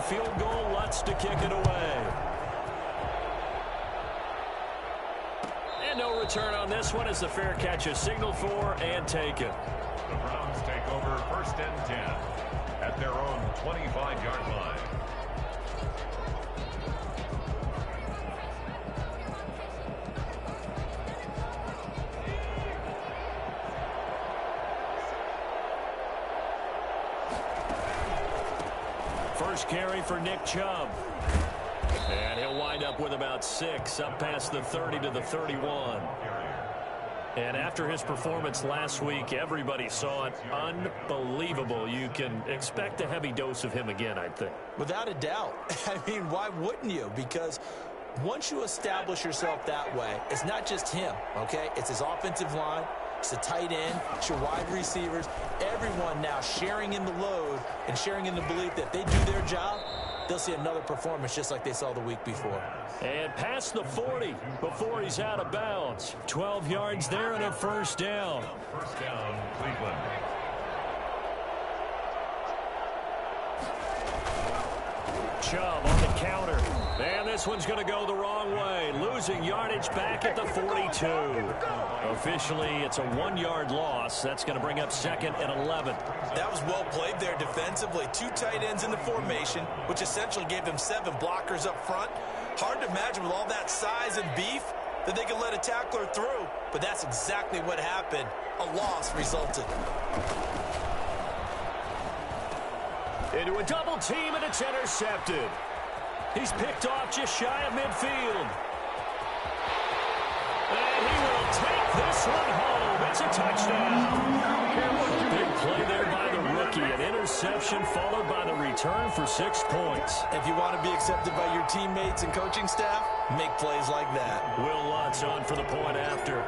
field goal. Lutz to kick it away. And no return on this one as the fair catch is signaled for and taken. The Browns take over 1st and 10 at their own 25-yard line. First carry for Nick Chubb. And he'll wind up with about 6, up past the 30 to the 31. And after his performance last week, everybody saw it. Unbelievable. You can expect a heavy dose of him again, I think. Without a doubt. I mean, why wouldn't you? Because once you establish yourself that way, it's not just him, okay? It's his offensive line. It's the tight end. It's your wide receivers. Everyone now sharing in the load and sharing in the belief that they do their job, they'll see another performance just like they saw the week before. And past the 40 before he's out of bounds. 12 yards there and a first down. First down, Cleveland. Chubb on the counter. And this one's going to go the wrong way. Losing yardage back at the 42. Officially, it's a 1-yard loss. That's going to bring up 2nd and 11. That was well played there defensively. 2 tight ends in the formation, which essentially gave them 7 blockers up front. Hard to imagine with all that size and beef that they could let a tackler through. But that's exactly what happened. A loss resulted. Into a double team, and it's intercepted. He's picked off just shy of midfield. And he will take this one home. It's a touchdown. Big play there by the rookie. An interception followed by the return for 6 points. If you want to be accepted by your teammates and coaching staff, make plays like that. Will Lutz on for the point after.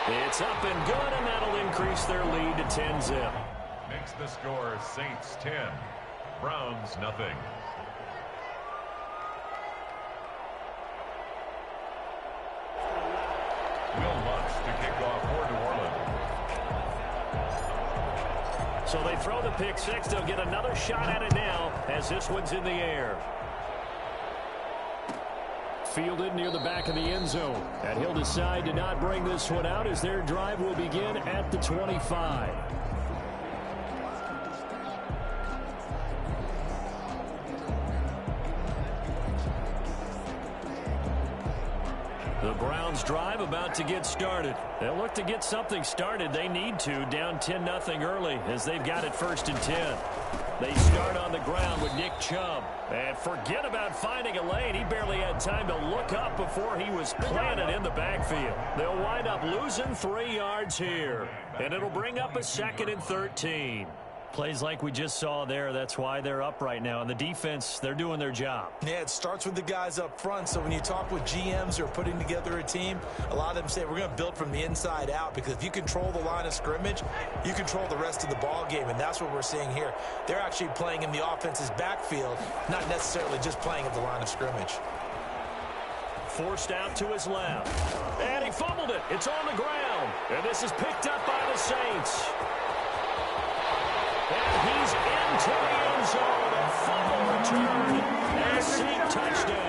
It's up and good, and that'll increase their lead to 10-zip. Makes the score Saints 10, Browns nothing. Will Lutz to kick off for New Orleans. So they throw the pick 6. They'll get another shot at it now as this one's in the air. Fielded near the back of the end zone. And he'll decide to not bring this one out as their drive will begin at the 25. The Browns drive about to get started. They'll look to get something started. They need to, down 10-0 early as they've got it 1st and 10. They start on the ground with Nick Chubb. And forget about finding a lane. He barely had time to look up before he was planted in the backfield. They'll wind up losing 3 yards here. And it'll bring up a 2nd and 13. Plays like we just saw there, that's why they're up right now. And the defense, they're doing their job. Yeah, it starts with the guys up front. So when you talk with GMs who are putting together a team, a lot of them say we're going to build from the inside out, because if you control the line of scrimmage, you control the rest of the ball game, and that's what we're seeing here. They're actually playing in the offense's backfield, not necessarily just playing at the line of scrimmage. Forced out to his left. And he fumbled it. It's on the ground. And this is picked up by the Saints. And he's into the end zone. A fumble return. And a Saint touchdown.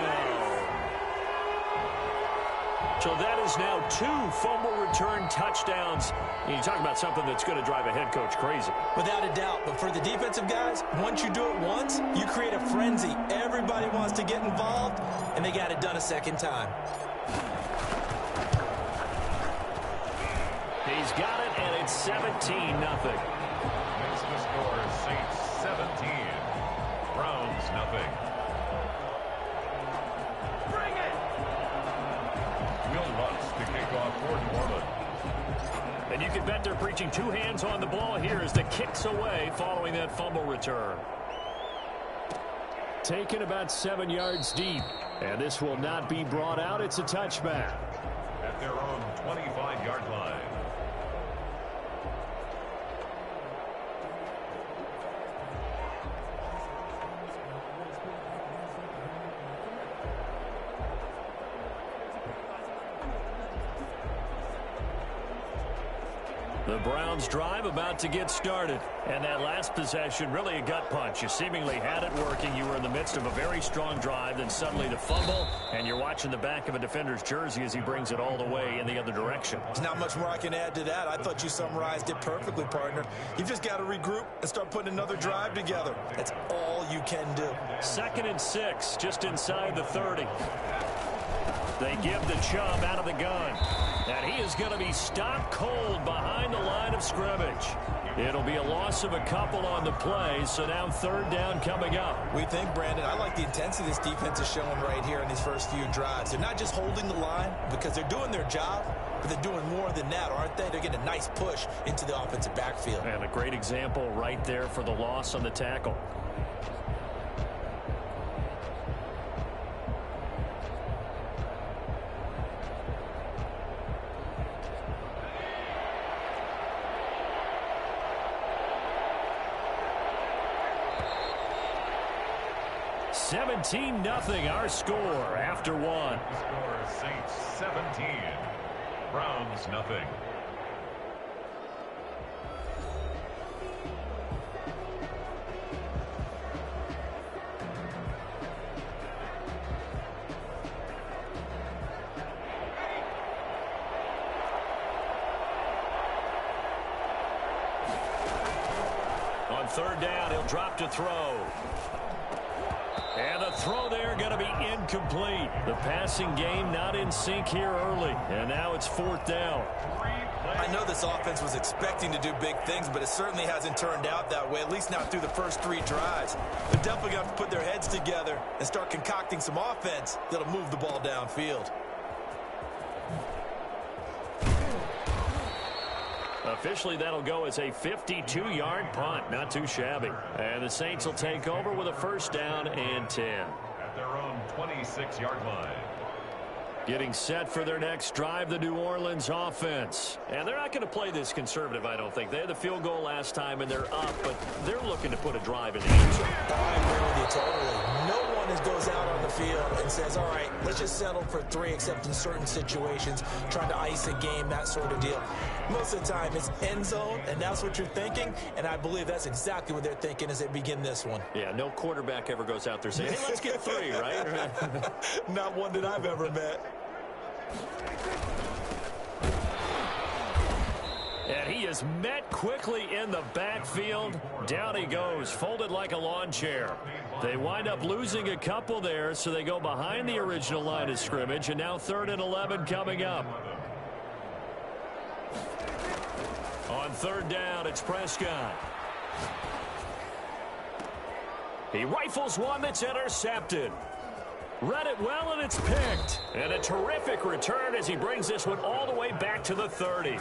So that is now 2 fumble return touchdowns. You talk about something that's going to drive a head coach crazy. Without a doubt. But for the defensive guys, once you do it once, you create a frenzy. Everybody wants to get involved, and they got it done a second time. He's got it, and it's 17-0. Makes the score Saints 17, Browns nothing. Bring it! Will Lutz to kick off for New Orleans. And you can bet they're preaching 2 hands on the ball here as the kick's away following that fumble return. Taken about 7 yards deep. And this will not be brought out. It's a touchback. At their own 25-yard line. The The Browns drive about to get started. And that last possession, really a gut punch. You seemingly had it working. You were in the midst of a very strong drive, then suddenly the fumble, and you're watching the back of a defender's jersey as he brings it all the way in the other direction. There's not much more I can add to that. I thought you summarized it perfectly, partner. You've just got to regroup and start putting another drive together. That's all you can do. 2nd and 6, just inside the 30. They give the Chubb out of the gun. And he is going to be stopped cold behind the line of scrimmage. It'll be a loss of a couple on the play, so now 3rd down coming up. We think, Brandon, I like the intensity this defense is showing right here in these first few drives. They're not just holding the line because they're doing their job, but they're doing more than that, aren't they? They're getting a nice push into the offensive backfield. And a great example right there for the loss on the tackle. (17-0) our score after one. Score Saints 17, Browns nothing. On 3rd down, he'll drop to throw. And the throw there going to be incomplete. The passing game not in sync here early. And now it's 4th down. I know this offense was expecting to do big things, but it certainly hasn't turned out that way, at least not through the first 3 drives. They're definitely going to have to put their heads together and start concocting some offense that'll move the ball downfield. Officially, that'll go as a 52-yard punt. Not too shabby. And the Saints will take over with a 1st down and 10. At their own 26-yard line. Getting set for their next drive, the New Orleans offense. And they're not going to play this conservative, I don't think. They had the field goal last time, and they're up, but they're looking to put a drive in the end zone. I agree with you totally. No one goes out on the field and says, all right, let's just settle for 3, except in certain situations, trying to ice a game, that sort of deal. Most of the time, it's end zone, and that's what you're thinking, and I believe that's exactly what they're thinking as they begin this one. Yeah, no quarterback ever goes out there saying, hey, let's get 3, right? Not one that I've ever met. And he is met quickly in the backfield. Down he goes, folded like a lawn chair. They wind up losing a couple there, so they go behind the original line of scrimmage, and now 3rd and 11 coming up. On 3rd down, it's Prescott. He rifles one that's intercepted. Read it well, and it's picked. And a terrific return as he brings this one all the way back to the 30.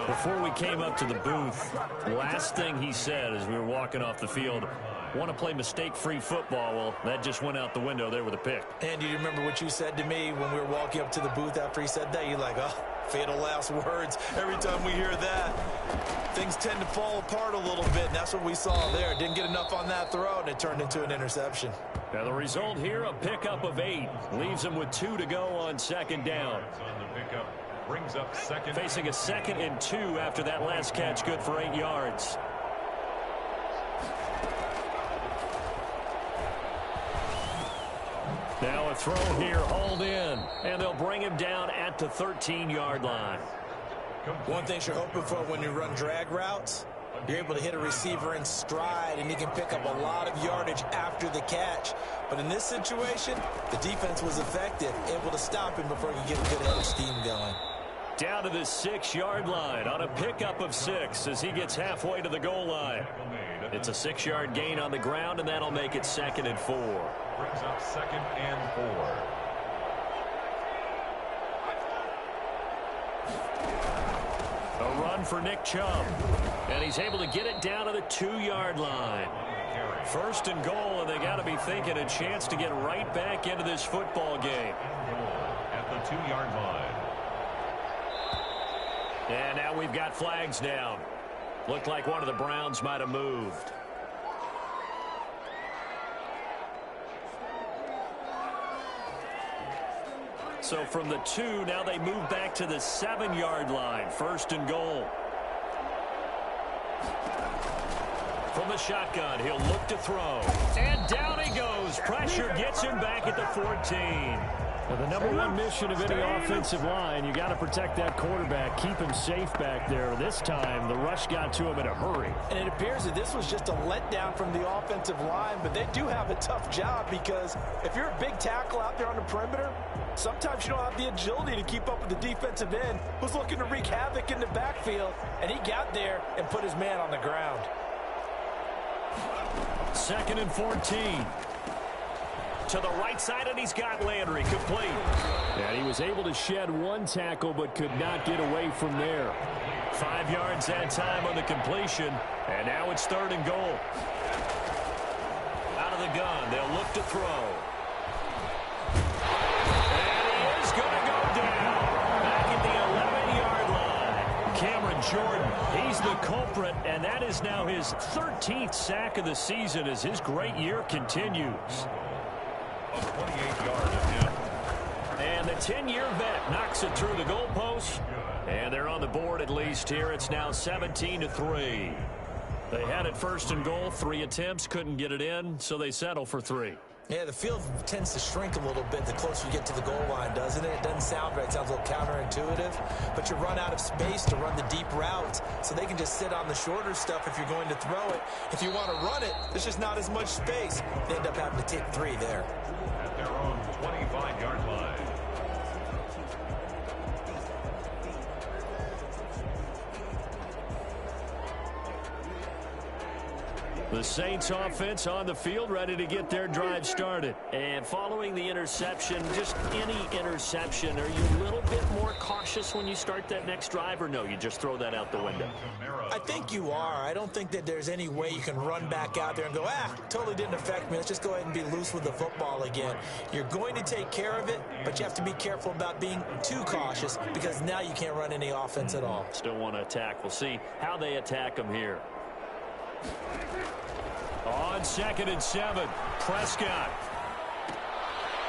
Before we came up to the booth, last thing he said as we were walking off the field, want to play mistake-free football. Well, that just went out the window there with a pick. And do you remember what you said to me when we were walking up to the booth after he said that? You're like, oh, fatal last words. Every time we hear that, things tend to fall apart a little bit, and that's what we saw there. Didn't get enough on that throw, and it turned into an interception. Now the result here, a pickup of 8. Leaves him with 2 to go on 2nd down. On the pickup, brings up 2nd. Facing a 2nd and 2 after that last catch, good for 8 yards. Now a throw here, hauled in, and they'll bring him down at the 13-yard line. One thing you're hoping for when you run drag routes, you're able to hit a receiver in stride, and you can pick up a lot of yardage after the catch. But in this situation, the defense was effective, able to stop him before he could get a good head of steam going. Down to the 6-yard line on a pickup of 6 as he gets halfway to the goal line. It's a 6-yard gain on the ground, and that'll make it 2nd and 4. Brings up 2nd and 4. A run for Nick Chubb. And he's able to get it down to the 2-yard line. 1st and goal, and they got to be thinking a chance to get right back into this football game. At the 2-yard line. And now we've got flags down. Looked like one of the Browns might have moved. So from the 2, now they move back to the 7-yard line. 1st and goal. From the shotgun, he'll look to throw. And down he goes. Pressure gets him back at the 14. Now, the number one mission of any offensive line, you got to protect that quarterback, keep him safe back there. This time, the rush got to him in a hurry. And it appears that this was just a letdown from the offensive line, but they do have a tough job because if you're a big tackle out there on the perimeter, sometimes you don't have the agility to keep up with the defensive end who's looking to wreak havoc in the backfield, and he got there and put his man on the ground. 2nd and 14. To the right side, and he's got Landry complete. And he was able to shed one tackle but could not get away from there. 5 yards that time on the completion, and now it's 3rd and goal. Out of the gun, they'll look to throw. And he is going to go down. Back at the 11-yard line. Cameron Jordan, he's the culprit, and that is now his 13th sack of the season as his great year continues. 28-yard attempt. And the 10-year vet knocks it through the goalpost. And they're on the board at least here. It's now 17-3. They had it 1st and goal. 3 attempts, couldn't get it in, so they settle for 3. Yeah, the field tends to shrink a little bit the closer you get to the goal line, doesn't it? It doesn't sound right. It sounds a little counterintuitive. But you run out of space to run the deep routes, so they can just sit on the shorter stuff if you're going to throw it. If you want to run it, there's just not as much space. They end up having to take 3 there. At their own 25-yard line. The Saints offense on the field, ready to get their drive started. And following the interception, just any interception, are you a little bit more cautious when you start that next drive, or no, you just throw that out the window? I think you are. I don't think that there's any way you can run back out there and go, totally didn't affect me. Let's just go ahead and be loose with the football again. You're going to take care of it, but you have to be careful about being too cautious because now you can't run any offense at all. Still want to attack. We'll see how they attack them here. On 2nd and 7, Prescott.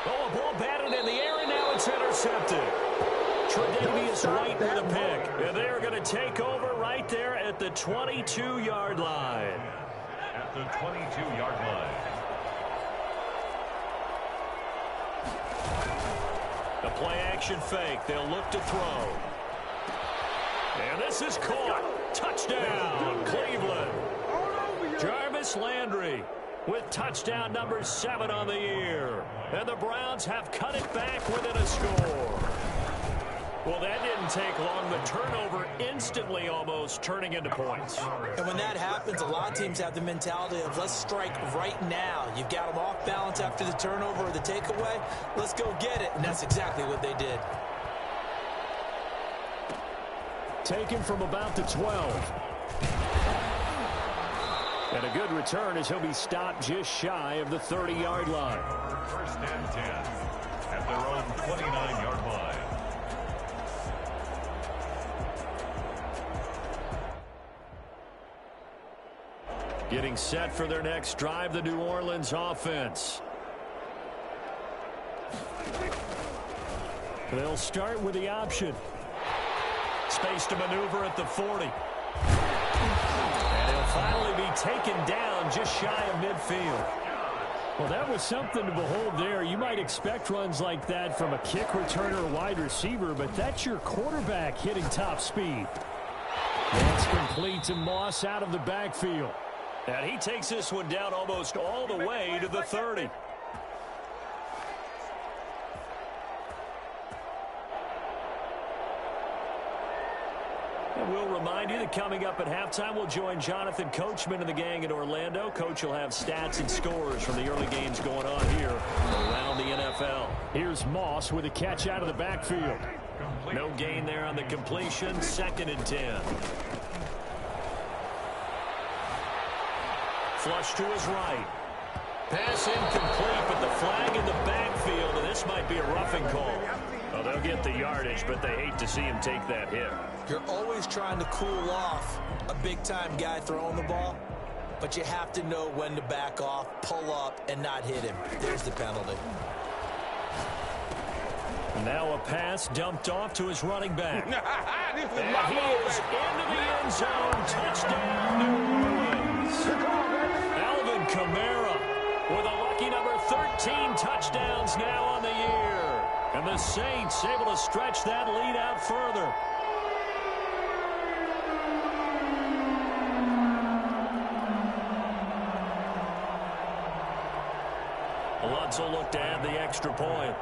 Oh, a ball batted in the air, and now it's intercepted. Tre'Davious White with a pick. And they're going to take over right there at the 22-yard line. At the 22-yard line. The play-action fake. They'll look to throw. And this is caught. Touchdown, Cleveland. Jarvis Landry with touchdown number 7 on the year. And the Browns have cut it back within a score. Well, that didn't take long. The turnover instantly almost turning into points. And when that happens, a lot of teams have the mentality of let's strike right now. You've got them off balance after the turnover or the takeaway. Let's go get it. And that's exactly what they did. Taken from about the 12. And a good return as he'll be stopped just shy of the 30-yard line. 1st and 10 at their own 29-yard line. Getting set for their next drive, the New Orleans offense. They'll start with the option. Space to maneuver at the 40. And he'll finally be taken down just shy of midfield. Well, that was something to behold there. You might expect runs like that from a kick returner or wide receiver, but that's your quarterback hitting top speed. That's complete to Moss out of the backfield. And he takes this one down almost all the way to the 30. And we'll remind you that coming up at halftime, we'll join Jonathan Coachman and the gang in Orlando. Coach will have stats and scores from the early games going on here around the NFL. Here's Moss with a catch out of the backfield. No gain there on the completion. 2nd and 10. Flush to his right. Pass incomplete, but the flag in the backfield, and this might be a roughing call. Well, they'll get the yardage, but they hate to see him take that hit. You're always trying to cool off a big-time guy throwing the ball, but you have to know when to back off, pull up, and not hit him. There's the penalty. Now a pass dumped off to his running back. And he is into the end zone. Touchdown, New Orleans. And the Saints able to stretch that lead out further. Lutz will look to add the extra point.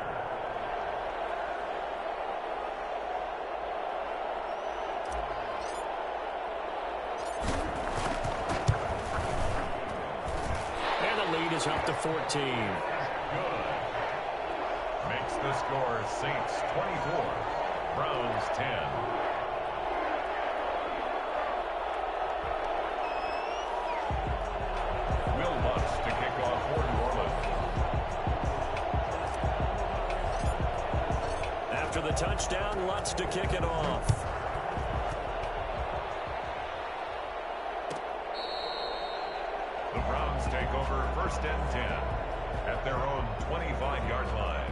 And the lead is up to 14. Good. Makes the score Saints 24, Browns 10. Will Lutz to kick off for New Orleans. After the touchdown, Lutz to kick it off. The Browns take over first and 10 at their own 25-yard line.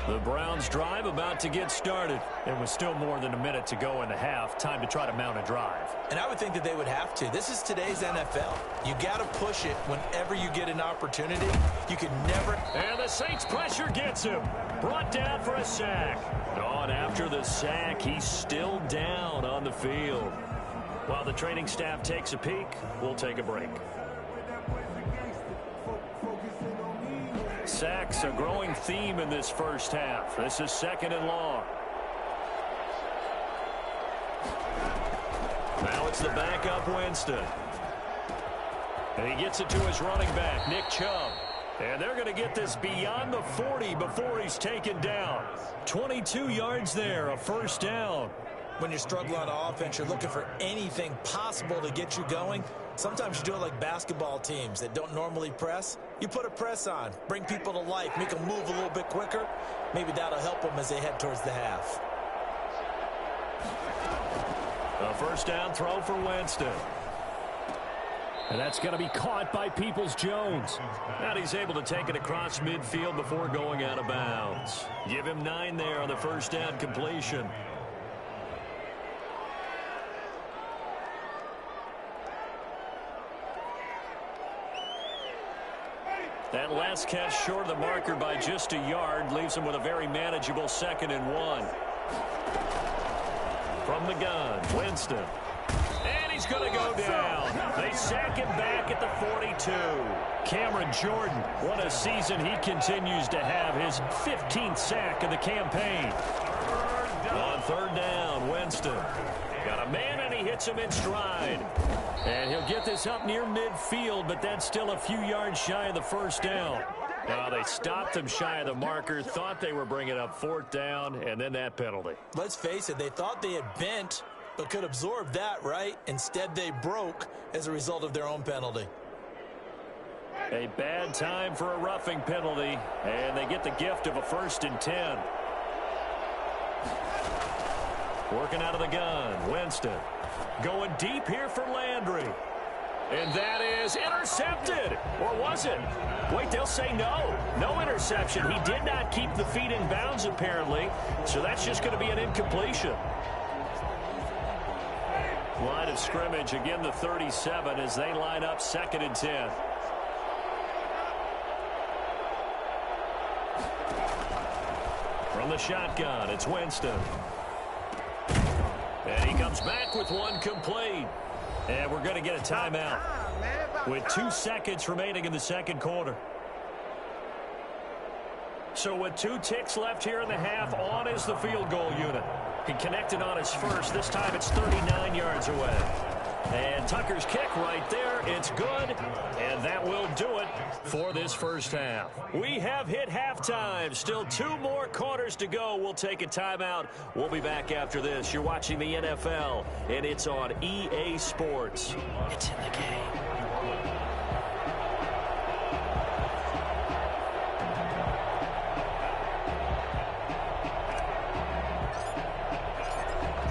The Browns drive about to get started. There was still more than a minute to go in the half. Time to try to mount a drive. And I would think that they would have to. This is today's NFL. You got to push it whenever you get an opportunity. You could never. And the Saints pressure gets him. Brought down for a sack. On after the sack, he's still down on the field. While the training staff takes a peek, we'll take a break. Sacks, a growing theme in this first half. This is 2nd and long. Now it's the backup Winston. And he gets it to his running back, Nick Chubb. And they're going to get this beyond the 40 before he's taken down. 22 yards there, a first down. When you're struggling on offense, you're looking for anything possible to get you going. Sometimes you do it like basketball teams that don't normally press. You put a press on, bring people to life, make them move a little bit quicker. Maybe that'll help them as they head towards the half. A first down throw for Winston. And that's going to be caught by Peoples-Jones. And he's able to take it across midfield before going out of bounds. Give him 9 there on the first down completion. That last catch short of the marker by just a yard leaves him with a very manageable 2nd and 1. From the gun, Winston. And he's going to go down. They sack him back at the 42. Cameron Jordan, what a season he continues to have. His 15th sack of the campaign. On 3rd down, Winston. Got a man and he hits him in stride. And he'll get this up near midfield, but that's still a few yards shy of the first down. Now they stopped him shy of the marker, thought they were bringing up 4th down, and then that penalty. Let's face it, they thought they had bent, but could absorb that, right? Instead, they broke as a result of their own penalty. A bad time for a roughing penalty, and they get the gift of a 1st and 10. Working out of the gun, Winston. Going deep here for Landry. And that is intercepted. Or was it? Wait, they'll say no. No interception. He did not keep the feet in bounds, apparently. So that's just going to be an incompletion. Line of scrimmage, again the 37 as they line up 2nd and 10. From the shotgun, it's Winston. And he comes back with one complete. And we're going to get a timeout with 2 seconds remaining in the 2nd quarter. So with 2 ticks left here in the half, on is the field goal unit. He connected on his first. This time it's 39 yards away. And Tucker's kick right there. It's good. And that will do it for this first half. We have hit halftime. Still 2 more quarters to go. We'll take a timeout. We'll be back after this. You're watching the NFL, and it's on EA Sports. It's in the game.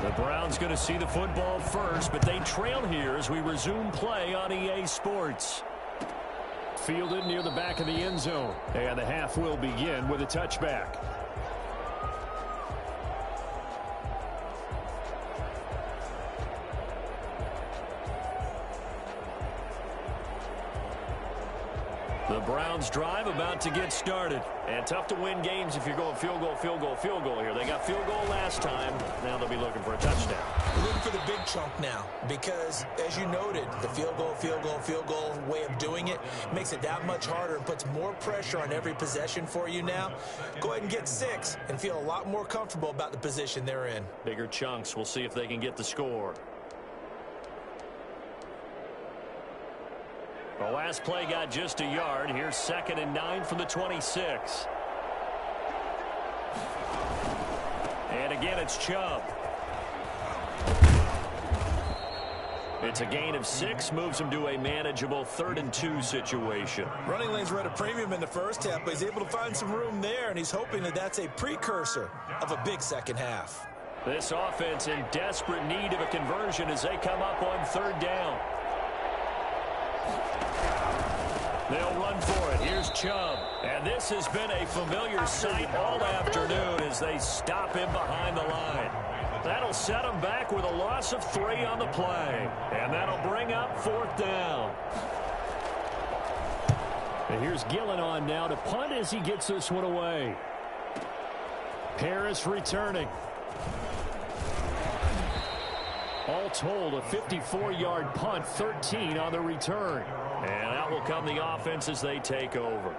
The Browns going to see the football first, but they trail here as we resume play on EA Sports. fielded near the back of the end zone. And the half will begin with a touchback. The Browns drive about to get started. And tough to win games if you're going field goal, field goal, field goal here. They got field goal last time. Now they'll be looking for a touchdown. We're looking for the big chunk now because, as you noted, the field goal, field goal, field goal way of doing it makes it that much harder and puts more pressure on every possession for you now. Go ahead and get 6 and feel a lot more comfortable about the position they're in. Bigger chunks. We'll see if they can get the score. The last play got just a yard. Here's 2nd and 9 from the 26. And again, it's Chubb. It's a gain of 6, moves him to a manageable 3rd and 2 situation. Running lanes were at a premium in the first half, but he's able to find some room there, and he's hoping that that's a precursor of a big second half. This offense in desperate need of a conversion as they come up on 3rd down. They'll run for it. Here's Chubb. And this has been a familiar sight all afternoon as they stop him behind the line. That'll set him back with a loss of 3 on the play. And that'll bring up 4th down. And here's Gillen on now to punt as he gets this one away. Harris returning. All told, a 54-yard punt, 13 on the return. And out will come the offense as they take over.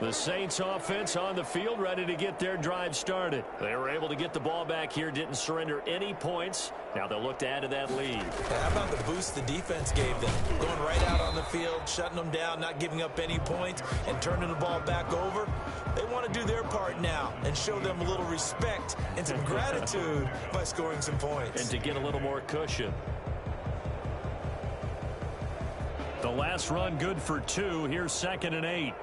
The Saints offense on the field ready to get their drive started. They were able to get the ball back here, didn't surrender any points. Now they'll look to add to that lead. How about the boost the defense gave them? Going right out on the field, shutting them down, not giving up any points, and turning the ball back over. They want to do their part now and show them a little respect and some gratitude by scoring some points. And to get a little more cushion. The last run good for 2. Here's 2nd and 8.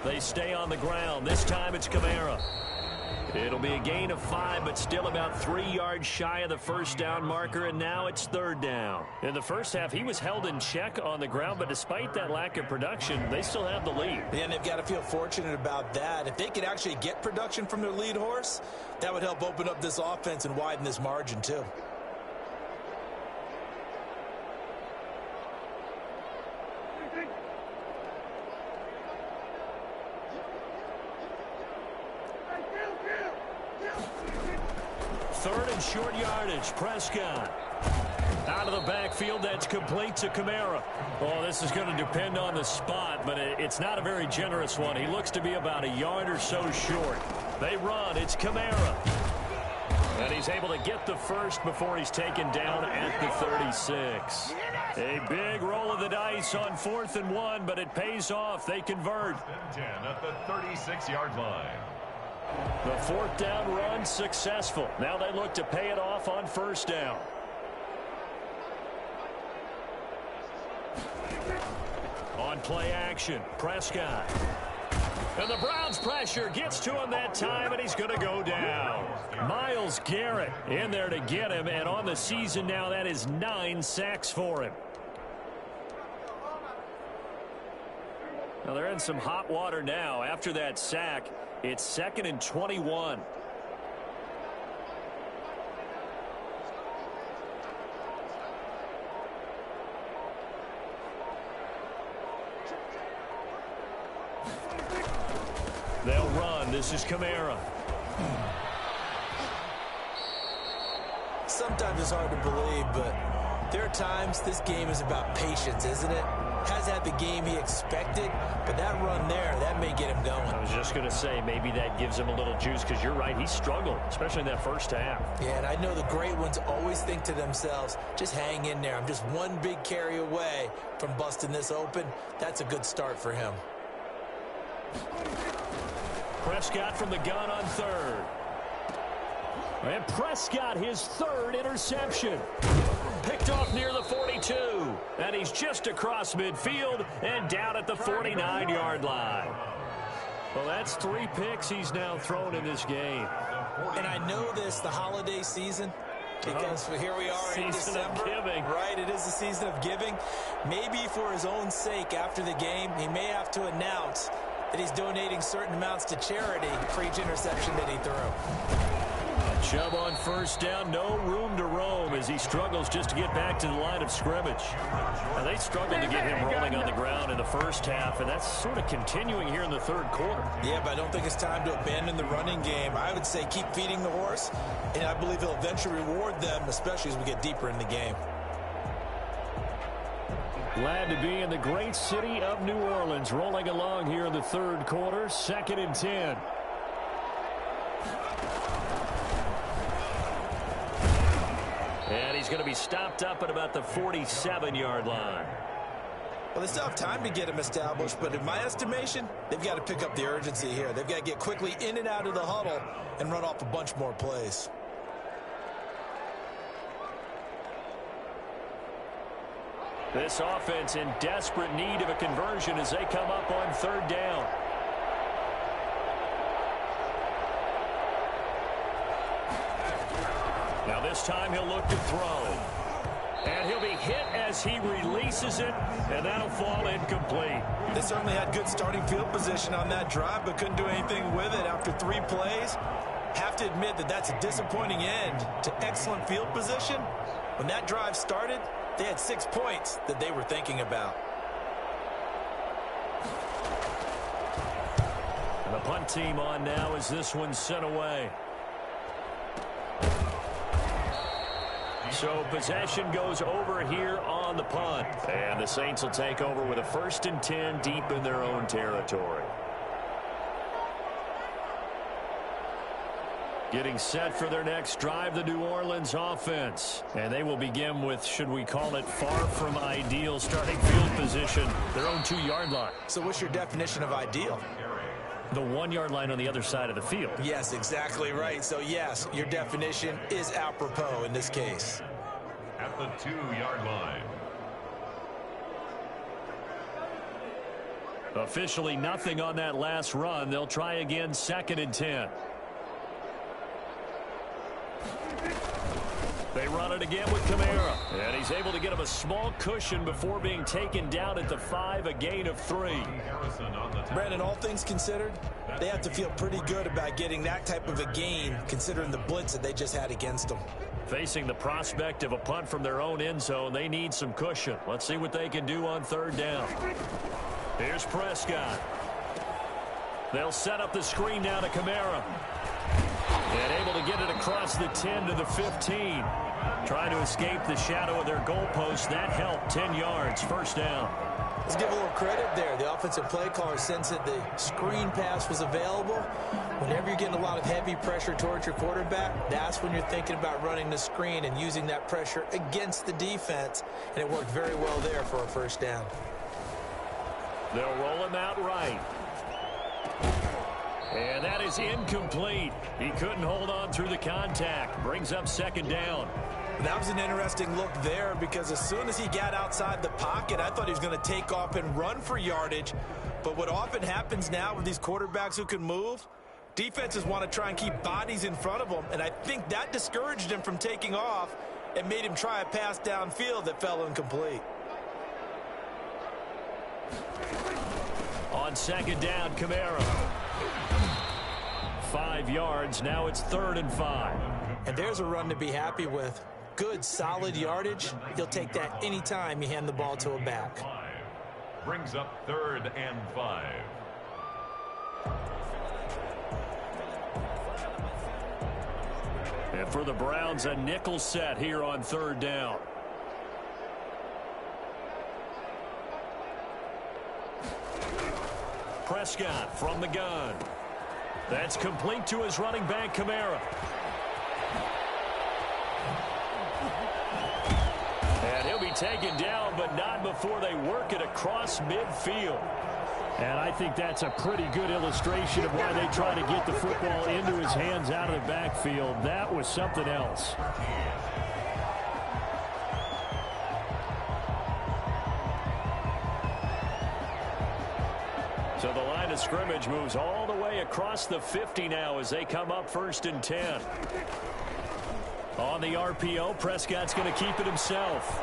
They stay on the ground. This time it's Kamara. It'll be a gain of 5, but still about 3 yards shy of the first down marker, and now it's 3rd down. In the first half, he was held in check on the ground, but despite that lack of production, they still have the lead. And they've got to feel fortunate about that. If they could actually get production from their lead horse, that would help open up this offense and widen this margin too. Third and short yardage. Prescott. Out of the backfield, that's complete to Kamara. Oh, this is going to depend on the spot, but it's not a very generous one. He looks to be about a yard or so short. They run. It's Kamara. And he's able to get the first before he's taken down at the 36. A big roll of the dice on 4th and 1, but it pays off. They convert. 10 at the 36-yard line. The 4th down run successful. Now they look to pay it off on 1st down. On play action, Prescott. And the Browns pressure gets to him that time, and he's going to go down. Myles Garrett in there to get him, and on the season now, that is 9 sacks for him. Now they're in some hot water now. After that sack, it's 2nd and 21. They'll run. This is Kamara. Sometimes it's hard to believe, but there are times this game is about patience, isn't it? Has had the game he expected, but that run there, that may get him going. I was just going to say, maybe that gives him a little juice, because you're right, he struggled, especially in that first half. Yeah, and I know the great ones always think to themselves, just hang in there. I'm just one big carry away from busting this open. That's a good start for him. Prescott from the gun on 3rd. And Prescott, his 3rd interception. Picked off near the 42. And he's just across midfield and down at the 49-yard line. Well, that's 3 picks he's now thrown in this game. And I know this, the holiday season, because here we are in December. Season of giving. Right, it is the season of giving. Maybe for his own sake after the game, he may have to announce that he's donating certain amounts to charity for each interception that he threw. Chubb on first down, no room to roam as he struggles just to get back to the line of scrimmage. Now, they struggled to get him rolling on the ground in the first half, and that's sort of continuing here in the third quarter. Yeah, but I don't think it's time to abandon the running game. I would say keep feeding the horse, and I believe he'll eventually reward them, especially as we get deeper in the game. Glad to be in the great city of New Orleans, rolling along here in the third quarter, 2nd and 10. And he's going to be stopped up at about the 47-yard line. Well, they still have time to get him established, but in my estimation, they've got to pick up the urgency here. They've got to get quickly in and out of the huddle and run off a bunch more plays. This offense in desperate need of a conversion as they come up on 3rd down. Now this time he'll look to throw. And he'll be hit as he releases it, and that'll fall incomplete. They certainly had good starting field position on that drive, but couldn't do anything with it after 3 plays. Have to admit that that's a disappointing end to excellent field position. When that drive started, they had 6 points that they were thinking about. And the punt team on now as this one's sent away. So possession goes over here on the punt. And the Saints will take over with a 1st and 10 deep in their own territory. Getting set for their next drive, the New Orleans offense. And they will begin with, should we call it, far from ideal starting field position, their own 2-yard line. So what's your definition of ideal? The 1-yard line on the other side of the field. Yes, exactly right. So, yes, your definition is apropos in this case. At the 2-yard line. Officially nothing on that last run. They'll try again, 2nd and 10. They run it again with Kamara. And he's able to get him a small cushion before being taken down at the 5, a gain of 3. Brandon, all things considered, they have to feel pretty good about getting that type of a gain, considering the blitz that they just had against them. Facing the prospect of a punt from their own end zone, they need some cushion. Let's see what they can do on 3rd down. Here's Prescott. They'll set up the screen now to Kamara. And able to get it across the 10 to the 15. Trying to escape the shadow of their goalpost. That helped. 10 yards. 1st down. Let's give a little credit there. The offensive play caller sensed that the screen pass was available. Whenever you're getting a lot of heavy pressure towards your quarterback, that's when you're thinking about running the screen and using that pressure against the defense. And it worked very well there for a 1st down. They'll roll him out right. And that is incomplete. He couldn't hold on through the contact. Brings up 2nd down. That was an interesting look there because as soon as he got outside the pocket, I thought he was going to take off and run for yardage. But what often happens now with these quarterbacks who can move, defenses want to try and keep bodies in front of them. And I think that discouraged him from taking off and made him try a pass downfield that fell incomplete. On 2nd down, Kamara. 5 yards. Now it's 3rd and 5. And there's a run to be happy with. Good, solid yardage. He'll take that anytime you hand the ball to a back. Brings up 3rd and 5. And for the Browns, a nickel set here on 3rd down. Prescott from the gun. That's complete to his running back, Kamara. And he'll be taken down, but not before they work it across midfield. And I think that's a pretty good illustration of why they try to get the football into his hands out of the backfield. That was something else. So the line of scrimmage moves all the way across the 50 now as they come up 1st and 10. On the RPO, Prescott's going to keep it himself.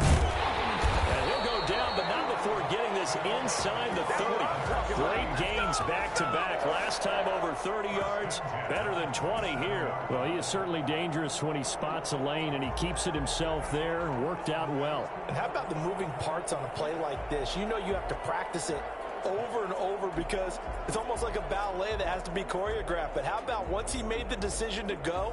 And he'll go down, but not before getting this inside the 30. Great gains back-to-back. Last time over 30 yards, better than 20 here. Well, he is certainly dangerous when he spots a lane, and he keeps it himself there. Worked out well. And how about the moving parts on a play like this? You know you have to practice it over and over because it's almost like a ballet that has to be choreographed. But how about once he made the decision to go,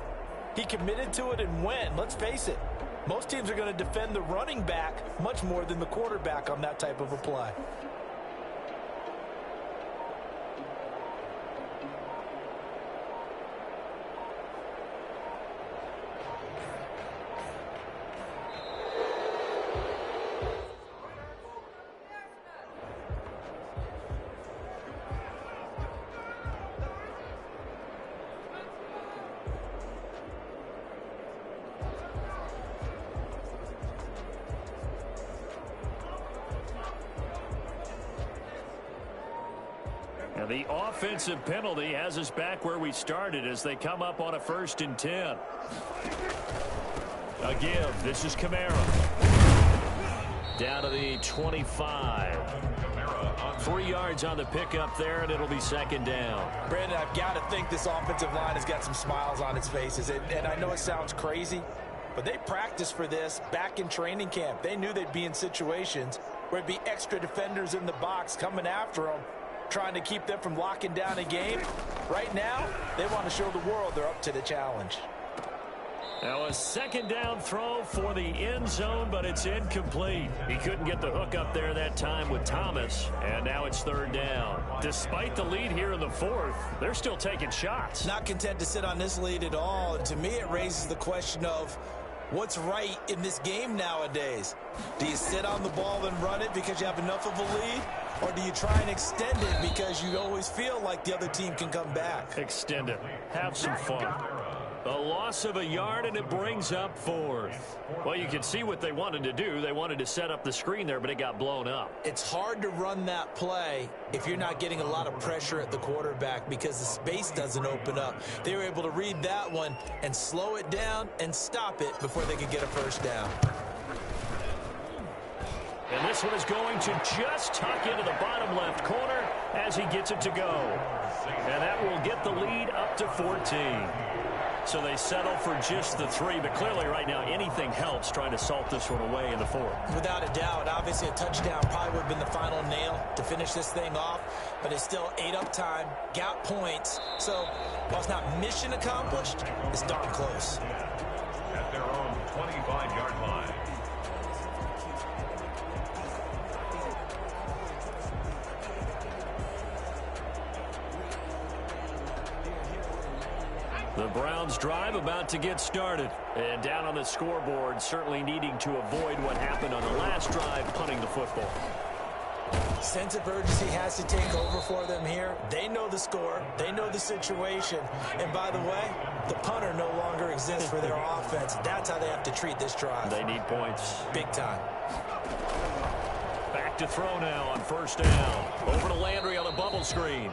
he committed to it and went. Let's face it, most teams are going to defend the running back much more than the quarterback on that type of a play. And the offensive penalty has us back where we started as they come up on a 1st and 10. A give. This is Kamara. Down to the 25. 3 yards on the pickup there, and it'll be 2nd down. Brandon, I've got to think this offensive line has got some smiles on its faces. And I know it sounds crazy, but they practiced for this back in training camp. They knew they'd be in situations where it'd be extra defenders in the box coming after them, trying to keep them from locking down a game. Right now, they want to show the world they're up to the challenge. Now a 2nd down throw for the end zone, but it's incomplete. He couldn't get the hook up there that time with Thomas, and now it's 3rd down. Despite the lead here in the 4th, they're still taking shots. Not content to sit on this lead at all. And to me, it raises the question of what's right in this game nowadays. Do you sit on the ball and run it because you have enough of a lead? Or do you try and extend it because you always feel like the other team can come back? Extend it. Have some fun. A loss of a yard, and it brings up 4th. Well, you can see what they wanted to do. They wanted to set up the screen there, but it got blown up. It's hard to run that play if you're not getting a lot of pressure at the quarterback because the space doesn't open up. They were able to read that one and slow it down and stop it before they could get a 1st down. And this one is going to just tuck into the bottom left corner as he gets it to go. And that will get the lead up to 14. So they settle for just the 3, but clearly right now anything helps trying to salt this one away in the 4th. Without a doubt, obviously a touchdown probably would have been the final nail to finish this thing off, but it's still ate up time, got points. So while it's not mission accomplished, it's darn close. At their own 25-yard line. The Browns drive about to get started. And down on the scoreboard, certainly needing to avoid what happened on the last drive, punting the football. Sense of urgency has to take over for them here. They know the score. They know the situation. And by the way, the punter no longer exists for their offense. That's how they have to treat this drive. They need points. Big time. Back to throw now on 1st down. Over to Landry on the bubble screen.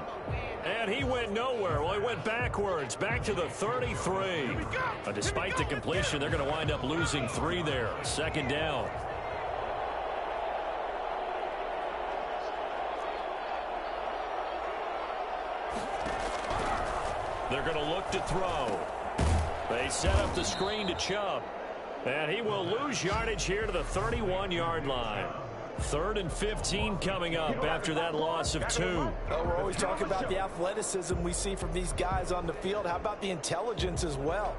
And he went nowhere. Well, he went backwards, back to the 33. But despite the completion, they're going to wind up losing 3 there. 2nd down. They're going to look to throw. They set up the screen to Chubb. And he will lose yardage here to the 31-yard line. 3rd and 15 coming up after that loss of 2. Well, we're always talking about the athleticism we see from these guys on the field. How about the intelligence as well?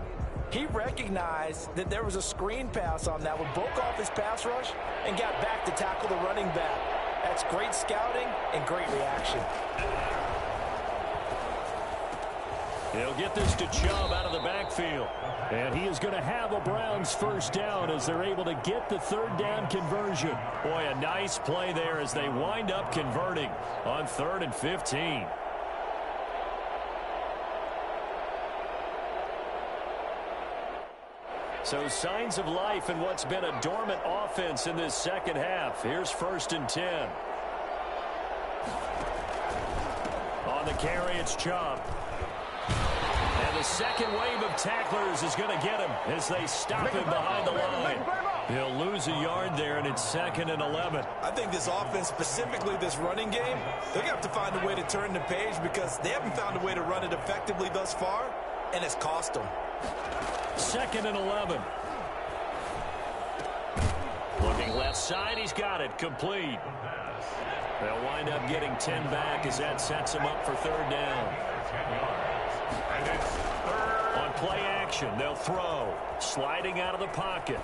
He recognized that there was a screen pass on that one, broke off his pass rush, and got back to tackle the running back. That's great scouting and great reaction. He'll get this to Chubb out of the backfield. And he is going to have a Browns 1st down as they're able to get the 3rd down conversion. Boy, a nice play there as they wind up converting on 3rd and 15. So signs of life in what's been a dormant offense in this 2nd half. Here's 1st and 10. On the carry, it's Chubb. And the second wave of tacklers is going to get him as they stop him behind the line. He'll lose a yard there, and it's 2nd and 11. I think this offense, specifically this running game, they're going to have to find a way to turn the page because they haven't found a way to run it effectively thus far, and it's cost them. 2nd and 11. Looking left side, he's got it, complete. They'll wind up getting 10 back as that sets him up for 3rd down. And it's 3rd. On play action, they'll throw. Sliding out of the pocket.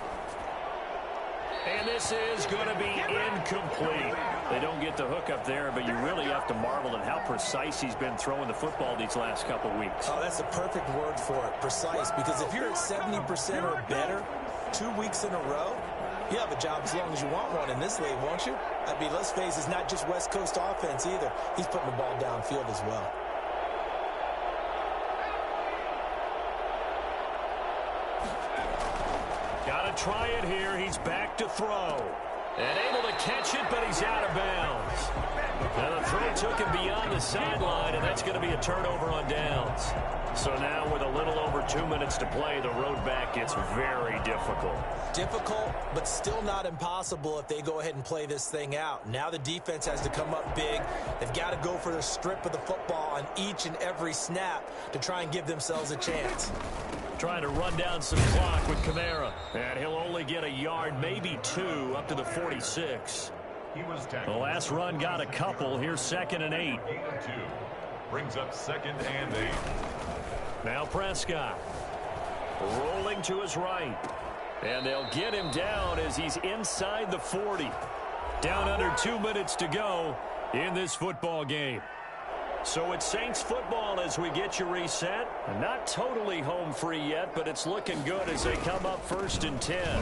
And this is going to be incomplete. They don't get the hook up there, but you really have to marvel at how precise he's been throwing the football these last couple weeks. Oh, that's the perfect word for it, precise, because if you're at 70% or better 2 weeks in a row, you have a job as long as you want one in this league, won't you? I mean, let's face it, it's not just West Coast offense either. He's putting the ball downfield as well. Got to try it here. He's back to throw. And able to catch it, but he's out of bounds. Now the throw took him beyond the sideline, and that's going to be a turnover on downs. So now with a little over 2 minutes to play, the road back gets very difficult. Difficult, but still not impossible if they go ahead and play this thing out. Now the defense has to come up big. They've got to go for the strip of the football on each and every snap to try and give themselves a chance. Trying to run down some clock with Kamara. And he'll only get a yard, maybe 2, up to the 46. He was The tackled. last run got a couple. Here's 2nd and 8. 8-2. Brings up 2nd and 8. Now Prescott rolling to his right. And they'll get him down as he's inside the 40. Down under 2 minutes to go in this football game. So it's Saints football as we get you reset. Not totally home free yet, but it's looking good as they come up 1st and 10.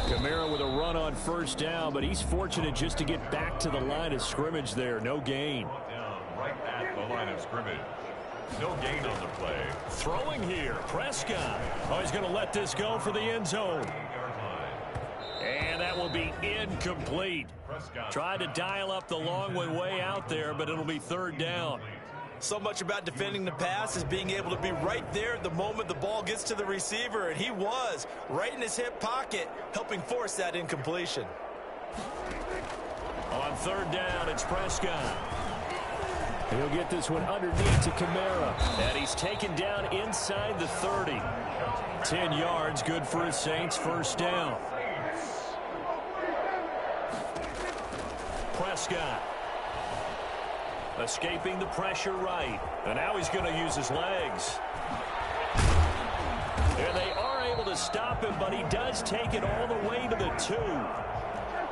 Kamara with a run on 1st down, but he's fortunate just to get back to the line of scrimmage there. No gain. Down right at the line of scrimmage. No gain on the play. Throwing here, Prescott. Oh, he's going to let this go for the end zone. And that will be incomplete. Tried to dial up the long one way out there, but it'll be 3rd down. So much about defending the pass is being able to be right there the moment the ball gets to the receiver, and he was right in his hip pocket, helping force that incompletion. On 3rd down, it's Prescott. He'll get this one underneath to Kamara. And he's taken down inside the 30. 10 yards, good for his Saints, 1st down. Prescott. Escaping the pressure right. And now he's going to use his legs. And they are able to stop him, but he does take it all the way to the 2.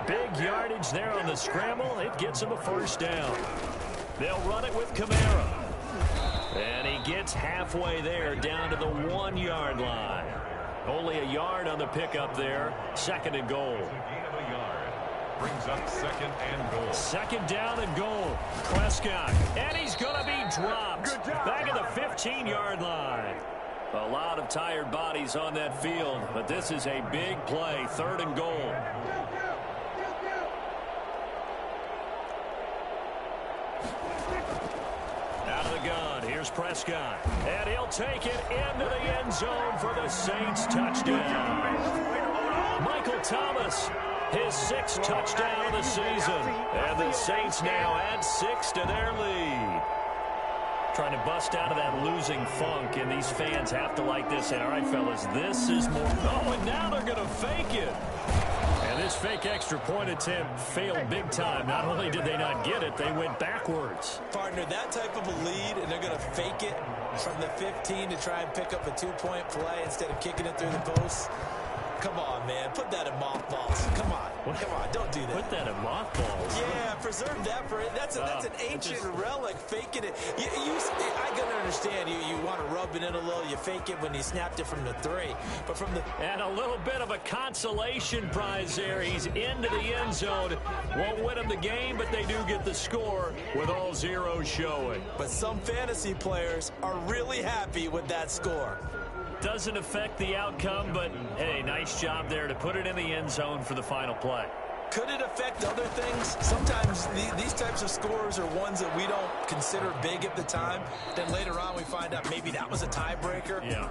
Big yardage there on the scramble. It gets him a 1st down. They'll run it with Kamara. And he gets halfway there down to the 1-yard line. Only a yard on the pickup there. 2nd and goal. Gain of a yard. Brings up 2nd and goal. 2nd down and goal. Prescott. And he's going to be dropped. Back at the 15-yard line. A lot of tired bodies on that field, but this is a big play. 3rd and goal. Out of the gun, here's Prescott. And he'll take it into the end zone for the Saints touchdown. Michael Thomas, his 6th touchdown of the season. And the Saints now add 6 to their lead. Trying to bust out of that losing funk, and these fans have to like this. And all right, fellas, this is more. Oh, and now they're going to fake it. And this fake extra point attempt failed big time. Not only did they not get it, they went backwards. Partner, that type of a lead, and they're going to fake it from the 15 to try and pick up a 2-point play instead of kicking it through the post. Come on, man. Put that in mothballs. Come on. Come on. Don't do that. Put that in mothballs. Yeah, preserve that for it. That's an ancient relic. Faking it. I can understand. You want to rub it in a little. You fake it when you snapped it from the 3. But from the... And a little bit of a consolation prize there. He's into the end zone. Won't win him the game, but they do get the score with all zeros showing. But some fantasy players are really happy with that score. Doesn't affect the outcome, but, hey, nice job there to put it in the end zone for the final play. Could it affect other things? Sometimes these types of scores are ones that we don't consider big at the time. Then later on we find out maybe that was a tiebreaker. Yeah.